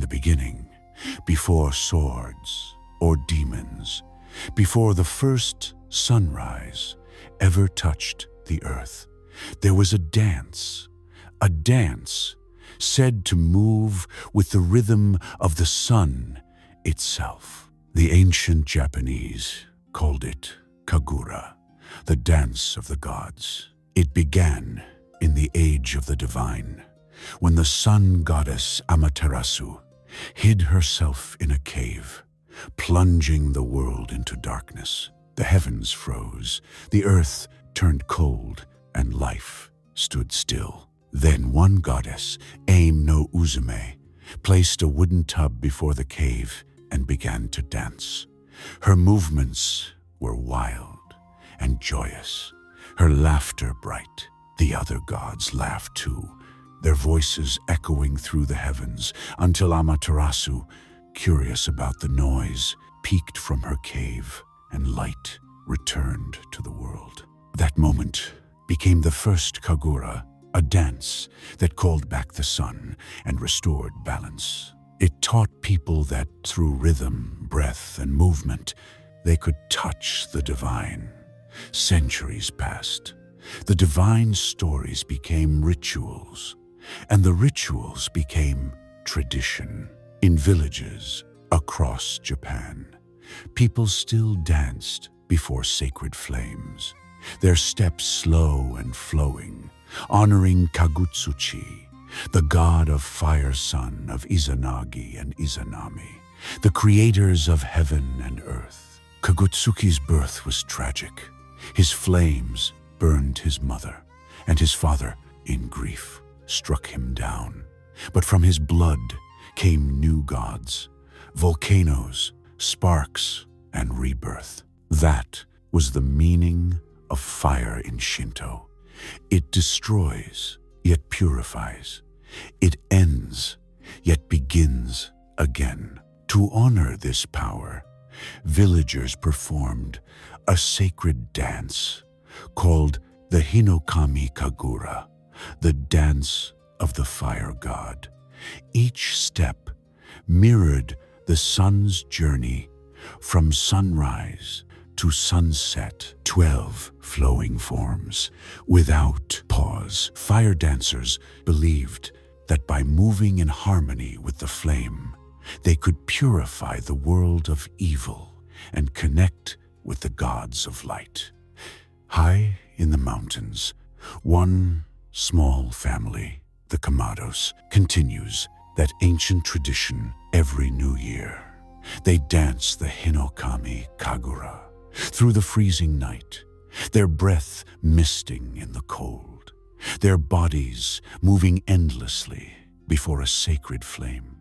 beginning, before swords or demons, before the first sunrise ever touched the earth, there was a dance said to move with the rhythm of the sun itself. The ancient Japanese called it Kagura, the dance of the gods. It began in the age of the divine, when the sun goddess Amaterasu hid herself in a cave, plunging the world into darkness. The heavens froze, the earth turned cold, and life stood still. Then one goddess, Aim no Uzume, placed a wooden tub before the cave and began to dance. Her movements were wild and joyous, her laughter bright. The other gods laughed too, their voices echoing through the heavens, until Amaterasu, curious about the noise, peeked from her cave and light returned to the world. That moment became the first Kagura, a dance that called back the sun and restored balance. It taught people that through rhythm, breath, and movement, they could touch the divine. Centuries passed. The divine stories became rituals, and the rituals became tradition. In villages across Japan, people still danced before sacred flames, their steps slow and flowing, honoring Kagutsuchi, the god of fire sun of Izanagi and Izanami, the creators of heaven and earth. Kagutsuki's birth was tragic. His flames burned his mother, and his father, in grief, struck him down. But from his blood came new gods, volcanoes, sparks, and rebirth. That was the meaning of fire in Shinto. It destroys, yet purifies. It ends, yet begins again. To honor this power, villagers performed a sacred dance called the Hinokami Kagura, the dance of the fire god. Each step mirrored the sun's journey from sunrise to sunset. 12 flowing forms, without pause. Fire dancers believed that by moving in harmony with the flame, they could purify the world of evil and connect with the gods of light. High in the mountains, one small family, the Kamados, continues that ancient tradition every new year. They dance the Hinokami Kagura through the freezing night, their breath misting in the cold, their bodies moving endlessly before a sacred flame.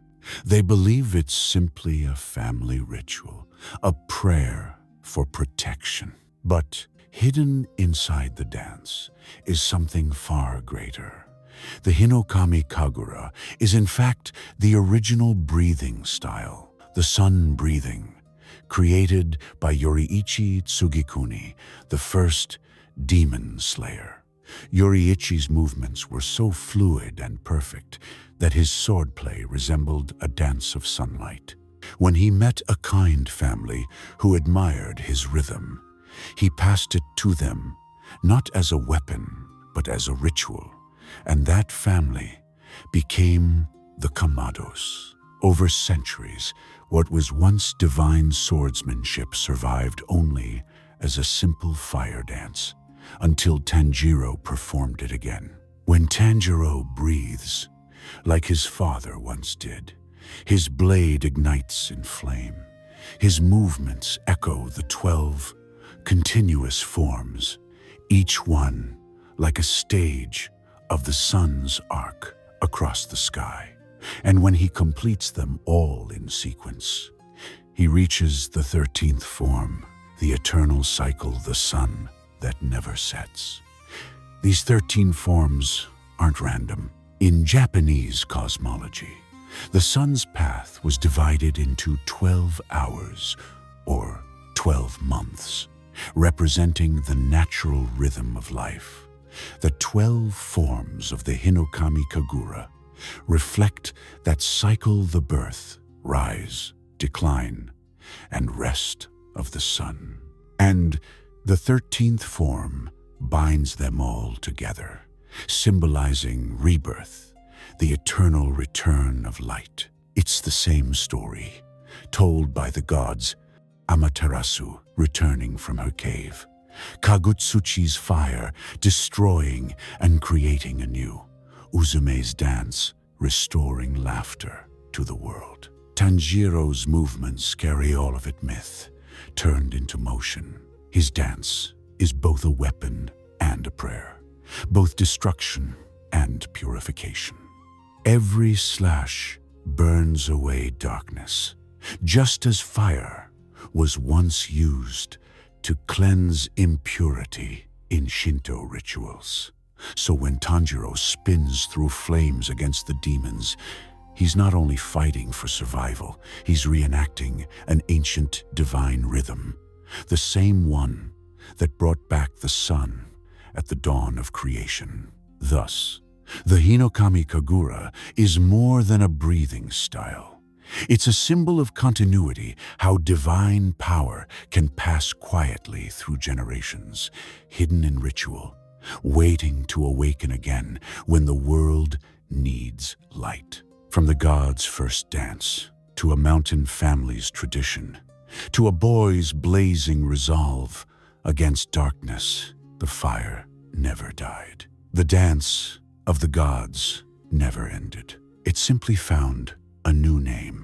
They believe it's simply a family ritual, a prayer for protection. But hidden inside the dance is something far greater. The Hinokami Kagura is in fact the original breathing style, the sun breathing, created by Yoriichi Tsugikuni, the first demon slayer. Yoriichi's movements were so fluid and perfect that his swordplay resembled a dance of sunlight. When he met a kind family who admired his rhythm, he passed it to them, not as a weapon, but as a ritual, and that family became the Kamados. Over centuries, what was once divine swordsmanship survived only as a simple fire dance, until Tanjiro performed it again. When Tanjiro breathes, like his father once did, his blade ignites in flame. His movements echo the 12 continuous forms, each one like a stage of the sun's arc across the sky. And when he completes them all in sequence, he reaches the 13th form, the eternal cycle, the sun that never sets. These 13 forms aren't random. In Japanese cosmology, the sun's path was divided into 12 hours, or 12 months, representing the natural rhythm of life. The 12 forms of the Hinokami Kagura reflect that cycle: the birth, rise, decline, and rest of the sun. And the 13th form binds them all together, symbolizing rebirth, the eternal return of light. It's the same story, told by the gods: Amaterasu returning from her cave, Kagutsuchi's fire destroying and creating anew, Uzume's dance restoring laughter to the world. Tanjiro's movements carry all of it myth, turned into motion. His dance is both a weapon and a prayer, both destruction and purification. Every slash burns away darkness, just as fire was once used to cleanse impurity in Shinto rituals. So when Tanjiro spins through flames against the demons, he's not only fighting for survival, he's reenacting an ancient divine rhythm, the same one that brought back the sun at the dawn of creation. Thus, the Hinokami Kagura is more than a breathing style. It's a symbol of continuity, how divine power can pass quietly through generations, hidden in ritual, waiting to awaken again when the world needs light. From the gods' first dance, to a mountain family's tradition, to a boy's blazing resolve against darkness, the fire never died. The dance of the gods never ended. It simply found a new name.